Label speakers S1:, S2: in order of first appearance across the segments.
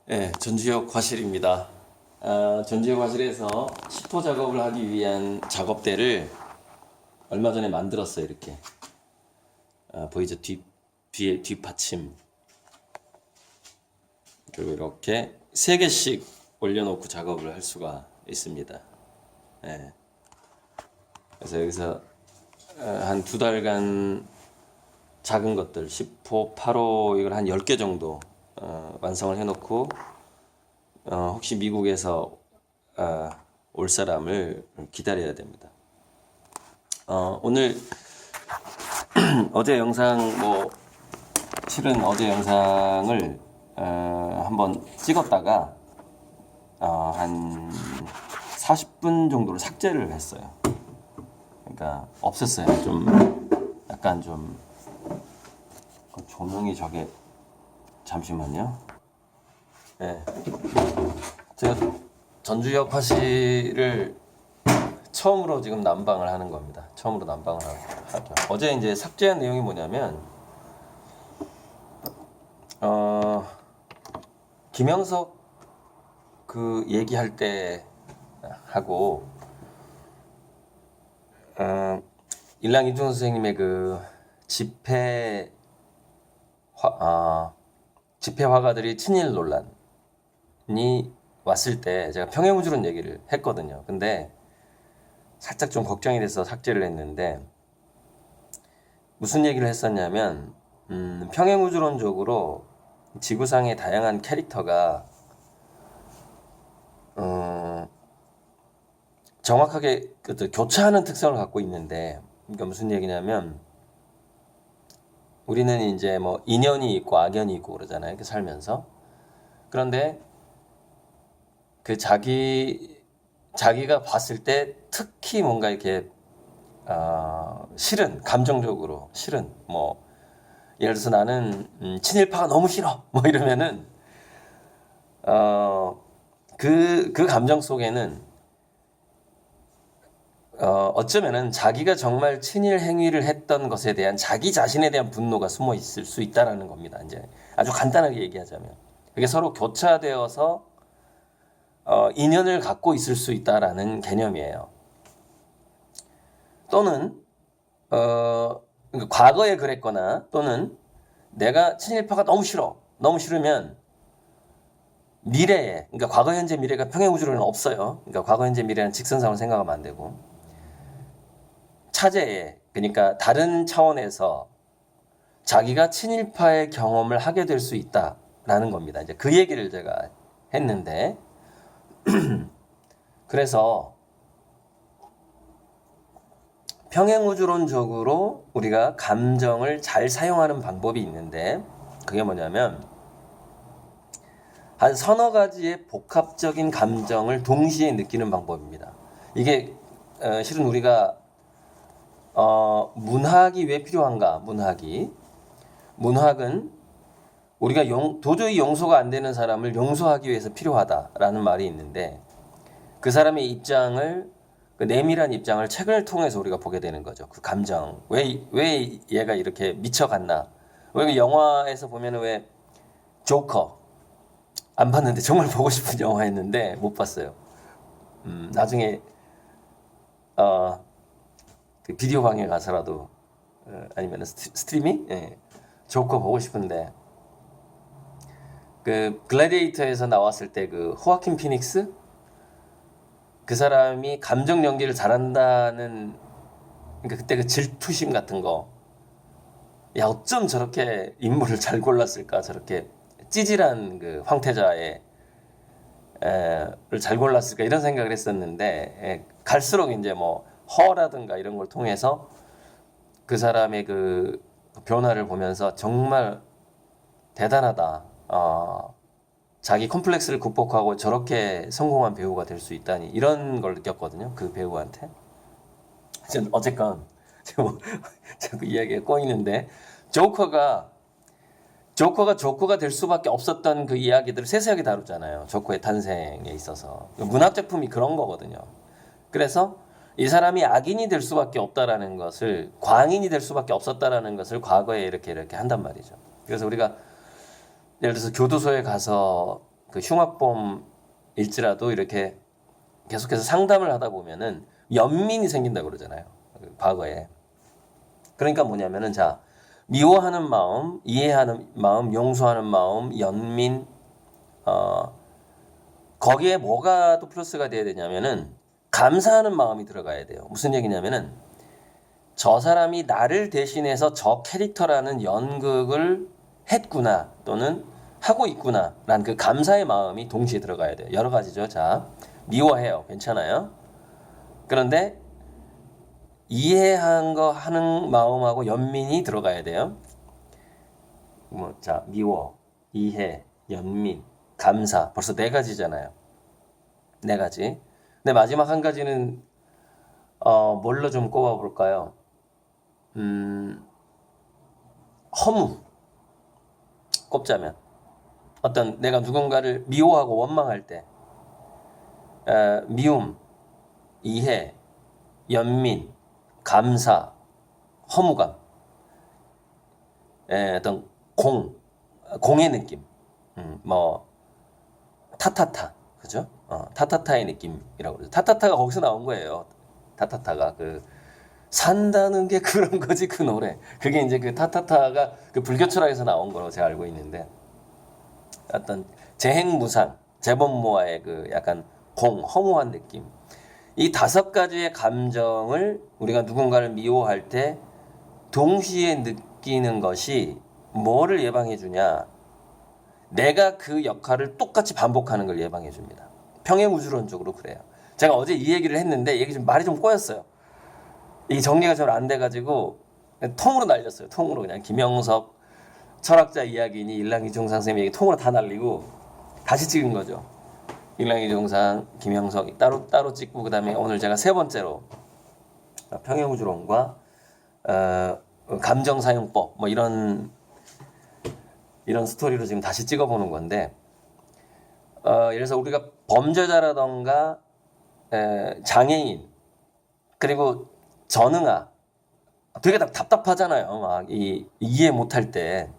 S1: 네, 전지적 과실입니다. 전지적 과실에서 10호 작업을 하기 위한 작업대를 얼마 전에 만들었어요. 이렇게 보이죠? 뒤에 뒷받침, 그리고 이렇게 3개씩 올려놓고 작업을 할 수가 있습니다. 네. 그래서 여기서 한 2달간 작은 것들 10호, 8호 이걸 한 10개 정도 완성을 해놓고 혹시 미국에서 올 사람을 기다려야 됩니다. 오늘 어제 영상 실은 어제 영상을 한번 찍었다가 한 40분 정도를 삭제를 했어요. 그러니까 없앴어요. 좀 약간 좀 조명이 저게 잠시만요. 네. 제가 전주역 화실을 처음으로 지금 난방을 하는 겁니다. 처음으로 난방을 하죠. 어제 이제 삭제한 내용이 뭐냐면, 김영석 그 얘기할 때 하고, 일랑 이준호 선생님의 그 집회 화가들이 친일 논란이 왔을 때 제가 평행우주론 얘기를 했거든요. 근데 살짝 좀 걱정이 돼서 삭제를 했는데, 무슨 얘기를 했었냐면 평행우주론적으로 지구상의 다양한 캐릭터가 정확하게 교차하는 특성을 갖고 있는데, 그러니까 무슨 얘기냐면, 우리는 이제 인연이 있고 악연이 있고 그러잖아요. 이렇게 살면서. 그런데 그 자기가 봤을 때 특히 뭔가 이렇게 싫은, 감정적으로 싫은, 예를 들어서 나는 친일파가 너무 싫어 이러면은 그 감정 속에는 어쩌면은 자기가 정말 친일 행위를 했던 것에 대한 자기 자신에 대한 분노가 숨어 있을 수 있다라는 겁니다. 이제 아주 간단하게 얘기하자면 그게 서로 교차되어서 인연을 갖고 있을 수 있다라는 개념이에요. 또는 그러니까 과거에 그랬거나, 또는 내가 친일파가 너무 싫으면 미래에, 그러니까 과거, 현재, 미래가 평행우주로는 없어요. 그러니까 과거, 현재, 미래는 직선상으로 생각하면 안 되고, 차제에, 그러니까 다른 차원에서 자기가 친일파의 경험을 하게 될 수 있다라는 겁니다. 이제 그 얘기를 제가 했는데, 그래서 평행우주론적으로 우리가 감정을 잘 사용하는 방법이 있는데, 그게 뭐냐면 한 서너 가지의 복합적인 감정을 동시에 느끼는 방법입니다. 이게 실은 우리가 문학이 왜 필요한가? 문학은 우리가 도저히 용서가 안 되는 사람을 용서하기 위해서 필요하다라는 말이 있는데, 그 사람의 입장을, 그 내밀한 입장을 책을 통해서 우리가 보게 되는 거죠. 그 감정, 왜 얘가 이렇게 미쳐갔나? 왜 영화에서 보면은 왜 조커 안 봤는데 정말 보고 싶은 영화였는데 못 봤어요. 나중에 그 비디오 방에 가서라도 아니면 스트리밍? 예. 조커 보고 싶은데, 그 글래디에이터에서 나왔을 때 그 호아킨 피닉스, 그 사람이 감정 연기를 잘한다는, 그러니까 그때 그 질투심 같은 거, 야 어쩜 저렇게 인물을 잘 골랐을까, 저렇게 찌질한 그 황태자의 를 잘 골랐을까, 이런 생각을 했었는데, 갈수록 이제 허라든가 이런 걸 통해서 그 사람의 그 변화를 보면서 정말 대단하다. 자기 컴플렉스를 극복하고 저렇게 성공한 배우가 될 수 있다니, 이런 걸 느꼈거든요. 그 배우한테. 어쨌건 자꾸 이야기가 꼬이는데, 조커가 조커가 될 수밖에 없었던 그 이야기들을 세세하게 다루잖아요. 조커의 탄생에 있어서. 문학 작품이 그런 거거든요. 그래서 이 사람이 악인이 될 수밖에 없다라는 것을, 광인이 될 수밖에 없었다라는 것을 과거에 이렇게 한단 말이죠. 그래서 우리가 예를 들어서 교도소에 가서 그 흉악범일지라도 이렇게 계속해서 상담을 하다 보면은 연민이 생긴다고 그러잖아요. 과거에. 그러니까 뭐냐면은 자, 미워하는 마음, 이해하는 마음, 용서하는 마음, 연민, 거기에 뭐가 또 플러스가 돼야 되냐면은 감사하는 마음이 들어가야 돼요. 무슨 얘기냐면은 저 사람이 나를 대신해서 저 캐릭터라는 연극을 했구나 또는 하고 있구나 라는 그 감사의 마음이 동시에 들어가야 돼요. 여러 가지죠. 자, 미워해요. 괜찮아요. 그런데 이해한 거 하는 마음하고 연민이 들어가야 돼요. 자, 미워, 이해, 연민, 감사. 벌써 네 가지잖아요. 네 가지. 근데 마지막 한 가지는 뭘로 좀 꼽아볼까요? 허무. 꼽자면 어떤 내가 누군가를 미워하고 원망할 때 미움, 이해, 연민, 감사, 허무감, 어떤 공의 느낌, 뭐 타타타, 그죠? 타타타의 느낌이라고 그러죠. 타타타가 거기서 나온 거예요. 타타타가 그 산다는 게 그런 거지 그 노래. 그게 이제 그 타타타가 그 불교 철학에서 나온 거로 제가 알고 있는데 어떤 재행무상, 재범모아의 그 약간 허무한 느낌. 이 다섯 가지의 감정을 우리가 누군가를 미워할 때 동시에 느끼는 것이 뭐를 예방해 주냐? 내가 그 역할을 똑같이 반복하는 걸 예방해 줍니다. 평행우주론적으로 그래요. 제가 어제 이 얘기를 했는데 얘기 좀 말이 좀 꼬였어요. 이 정리가 잘 안 돼가지고 통으로 날렸어요. 통으로 그냥 김영석 철학자 이야기니 일랑이중상 선생님 얘기 통으로 다 날리고 다시 찍은 거죠. 일랑이중상, 김영석 따로 찍고 그다음에 오늘 제가 세 번째로 평행우주론과 감정사용법 뭐 이런 스토리로 지금 다시 찍어보는 건데 예를 들어서 우리가 범죄자라던가 장애인 그리고 전응아 되게 답답하잖아요. 막 이해 못할 때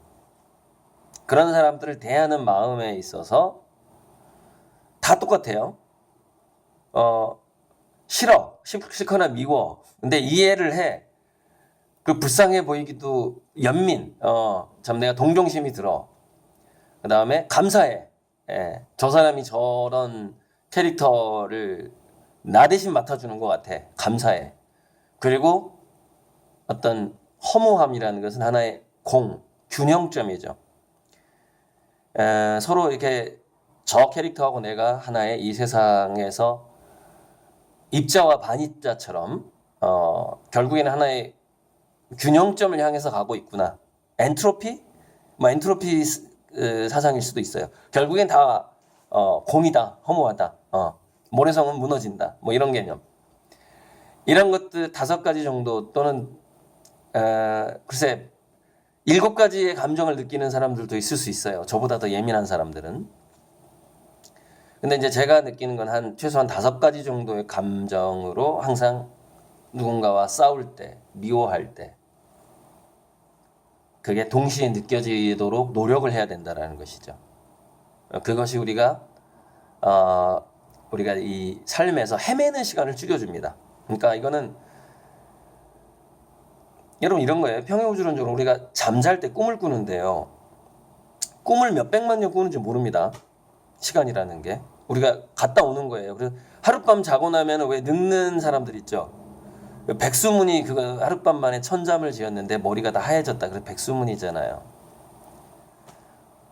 S1: 그런 사람들을 대하는 마음에 있어서 다 똑같아요. 싫거나 미워. 근데 이해를 해. 그 불쌍해 보이기도 연민. 참 내가 동정심이 들어. 그 다음에 감사해. 저 사람이 저런 캐릭터를 나 대신 맡아주는 것 같아. 감사해. 그리고 어떤 허무함이라는 것은 하나의 균형점이죠. 서로 이렇게 저 캐릭터하고 내가 하나의 이 세상에서 입자와 반입자처럼 결국에는 하나의 균형점을 향해서 가고 있구나. 엔트로피? 뭐 엔트로피 사상일 수도 있어요. 결국엔 다 공이다, 허무하다, 모래성은 무너진다. 뭐 이런 개념. 이런 것들 5가지 정도 또는 글쎄 7가지의 감정을 느끼는 사람들도 있을 수 있어요. 저보다 더 예민한 사람들은. 근데 이제 제가 느끼는 건 최소한 5가지 정도의 감정으로 항상 누군가와 싸울 때, 미워할 때 그게 동시에 느껴지도록 노력을 해야 된다는 것이죠. 그것이 우리가 이 삶에서 헤매는 시간을 줄여줍니다. 그러니까 이거는 여러분 이런 거예요. 평행우주론적으로 우리가 잠잘 때 꿈을 꾸는데요. 꿈을 몇백만 년 꾸는지 모릅니다. 시간이라는 게. 우리가 갔다 오는 거예요. 그래서 하룻밤 자고 나면 왜 늙는 사람들 있죠. 백수문이 그거 하룻밤 만에 천잠을 지었는데 머리가 다 하얘졌다. 그래서 백수문이잖아요.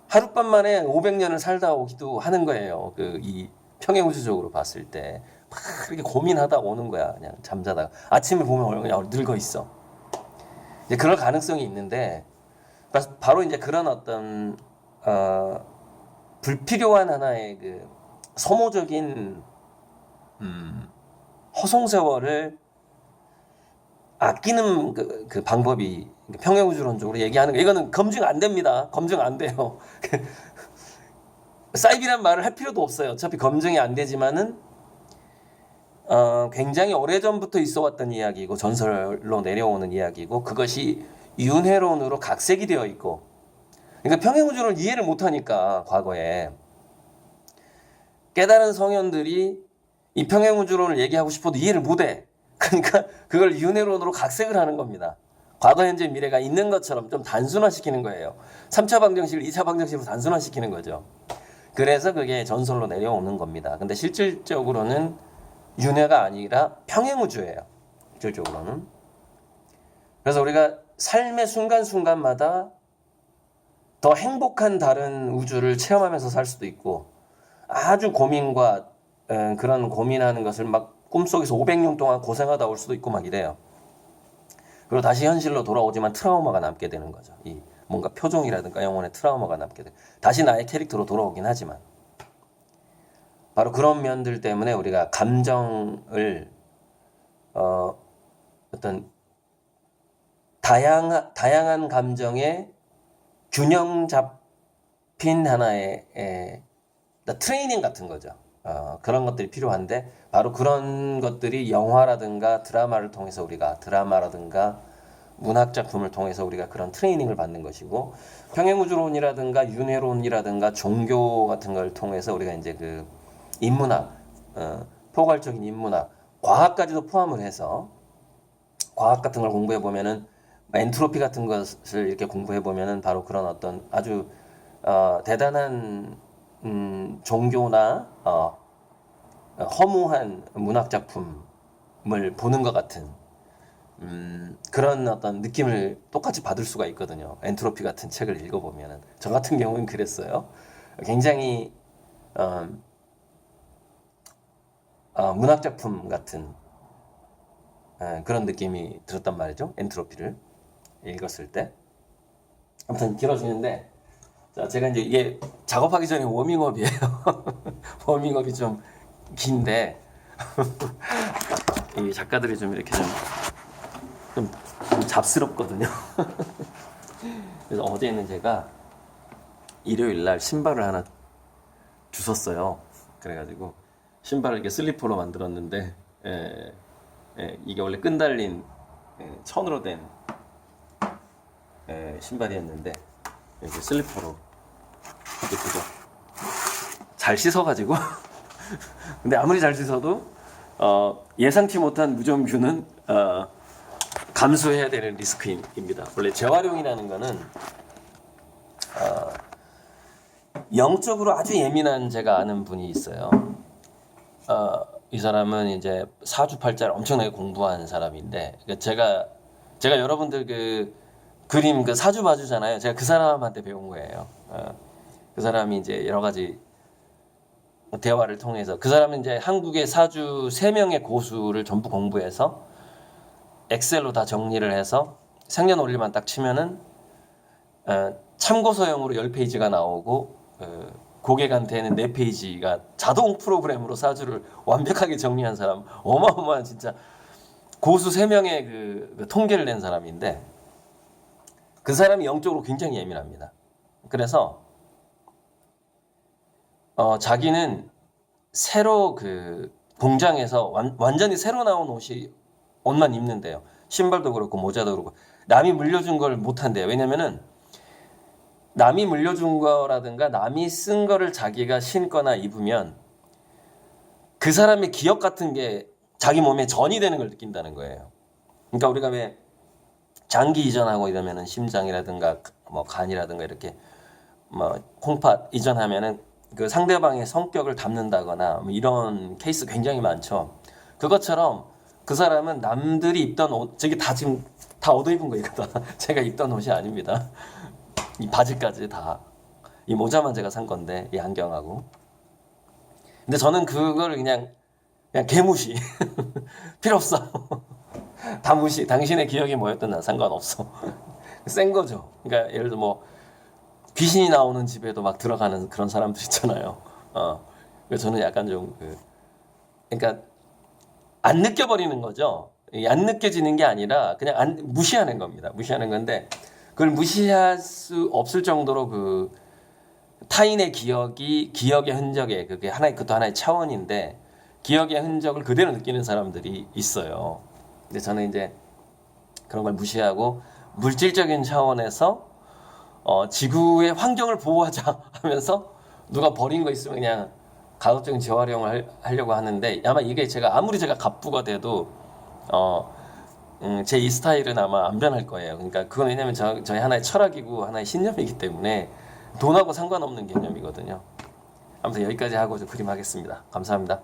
S1: 하룻밤 만에 500년을 살다 오기도 하는 거예요. 이 평행우주적으로 봤을 때. 막 이렇게 고민하다 오는 거야. 그냥 잠자다가. 아침에 보면 그냥 늙어 있어. 이제 그럴 가능성이 있는데 바로 이제 그런 어떤 불필요한 하나의 그 소모적인 허송세월을 아끼는 그 방법이 평행우주론적으로 얘기하는 거. 이거는 검증 안 됩니다. 검증 안 돼요. 사이비란 말을 할 필요도 없어요. 어차피 검증이 안 되지만은 굉장히 오래전부터 있어왔던 이야기고 전설로 내려오는 이야기고 그것이 윤회론으로 각색이 되어 있고 그러니까 평행우주를 이해를 못하니까 과거에 깨달은 성현들이 이 평행우주론을 얘기하고 싶어도 이해를 못해. 그러니까 그걸 윤회론으로 각색을 하는 겁니다. 과거, 현재, 미래가 있는 것처럼 좀 단순화시키는 거예요. 3차 방정식을 2차 방정식으로 단순화시키는 거죠. 그래서 그게 전설로 내려오는 겁니다. 근데 실질적으로는 윤회가 아니라 평행우주예요. 실질적으로는. 그래서 우리가 삶의 순간순간마다 더 행복한 다른 우주를 체험하면서 살 수도 있고, 아주 고민과 그런 고민하는 것을 막 꿈속에서 500년 동안 고생하다 올 수도 있고 막 이래요. 그리고 다시 현실로 돌아오지만 트라우마가 남게 되는 거죠. 이 뭔가 표정이라든가 영혼의 트라우마가 남게 돼. 다시 나의 캐릭터로 돌아오긴 하지만, 바로 그런 면들 때문에 우리가 감정을 어떤 다양한 감정의 균형 잡힌 하나의 트레이닝 같은 거죠. 그런 것들이 필요한데, 바로 그런 것들이 영화라든가 드라마를 통해서 드라마라든가 문학작품을 통해서 우리가 그런 트레이닝을 받는 것이고, 평행우주론이라든가 윤회론이라든가 종교 같은 걸 통해서 우리가 이제 그 인문학, 포괄적인 인문학, 과학까지도 포함을 해서 과학 같은 걸 공부해 보면은, 엔트로피 같은 것을 이렇게 공부해 보면은 바로 그런 어떤 아주 대단한 종교나 허무한 문학 작품을 보는 것 같은 그런 어떤 느낌을 똑같이 받을 수가 있거든요. 엔트로피 같은 책을 읽어보면은. 저 같은 경우는 그랬어요. 굉장히 문학 작품 같은 그런 느낌이 들었단 말이죠. 엔트로피를 읽었을 때. 아무튼 길어지는데, 자, 제가 이제 이게 작업하기 전에 워밍업이에요. 워밍업이 좀 긴데 이 작가들이 좀 이렇게 좀 잡스럽거든요. 그래서 어제는 제가 일요일 날 신발을 하나 주웠어요. 그래가지고 신발을 이렇게 슬리퍼로 만들었는데, 이게 원래 끈 달린 천으로 된 신발이었는데, 이렇게 슬리퍼로 예쁘죠? 잘 씻어가지고 근데 아무리 잘 씻어도 예상치 못한 무좀뷰는 감수해야 되는 리스크입니다. 원래 재활용이라는 거는 영적으로 아주 예민한 제가 아는 분이 있어요. 이 사람은 이제 사주팔자를 엄청나게 공부한 사람인데, 제가 여러분들 그 그림 그 사주 봐주잖아요. 제가 그 사람한테 배운 거예요. 그 사람이 이제 여러 가지 대화를 통해서, 그 사람은 이제 한국의 사주 3명의 고수를 전부 공부해서 엑셀로 다 정리를 해서 생년월일만 딱 치면은 참고서용으로 10페이지가 나오고 고객한테는 4페이지가 자동 프로그램으로 사주를 완벽하게 정리한 사람, 어마어마한 진짜 고수 3명의 그 통계를 낸 사람인데, 그 사람이 영적으로 굉장히 예민합니다. 그래서 자기는 새로 그 공장에서 완전히 새로 나온 옷만 입는데요. 신발도 그렇고 모자도 그렇고. 남이 물려준 걸 못 한대요. 왜냐면은 남이 물려준 거라든가 남이 쓴 거를 자기가 신거나 입으면 그 사람의 기억 같은 게 자기 몸에 전이 되는 걸 느낀다는 거예요. 그러니까 우리가 왜 장기 이전하고 이러면은 심장이라든가 뭐 간이라든가 이렇게 뭐 콩팥 이전하면은 그 상대방의 성격을 담는다거나 뭐 이런 케이스 굉장히 많죠. 그것처럼 그 사람은 남들이 입던 옷, 저게 다 지금 다 얻어 입은 거 이거 다 제가 입던 옷이 아닙니다. 이 바지까지 다, 이 모자만 제가 산 건데, 이 안경하고. 근데 저는 그걸 그냥 개무시. 필요 없어. 다 무시. 당신의 기억이 뭐였든 난 상관없어. 센 거죠. 그러니까 예를 들어 뭐 귀신이 나오는 집에도 막 들어가는 그런 사람들 있잖아요. 그래서 저는 약간 좀 그러니까 안 느껴버리는 거죠. 안 느껴지는 게 아니라 그냥 무시하는 겁니다. 무시하는 건데, 그걸 무시할 수 없을 정도로 그 타인의 기억의 흔적에, 그게 그것도 하나의 차원인데, 기억의 흔적을 그대로 느끼는 사람들이 있어요. 근데 저는 이제 그런 걸 무시하고 물질적인 차원에서 지구의 환경을 보호하자 하면서 누가 버린 거 있으면 그냥 가급적인 재활용을 하려고 하는데 아마 이게 아무리 제가 갑부가 돼도 제 이 스타일은 아마 안 변할 거예요. 그러니까 그건 왜냐면 저희 하나의 철학이고 하나의 신념이기 때문에 돈하고 상관없는 개념이거든요. 아무튼 여기까지 하고 좀 그림하겠습니다. 감사합니다.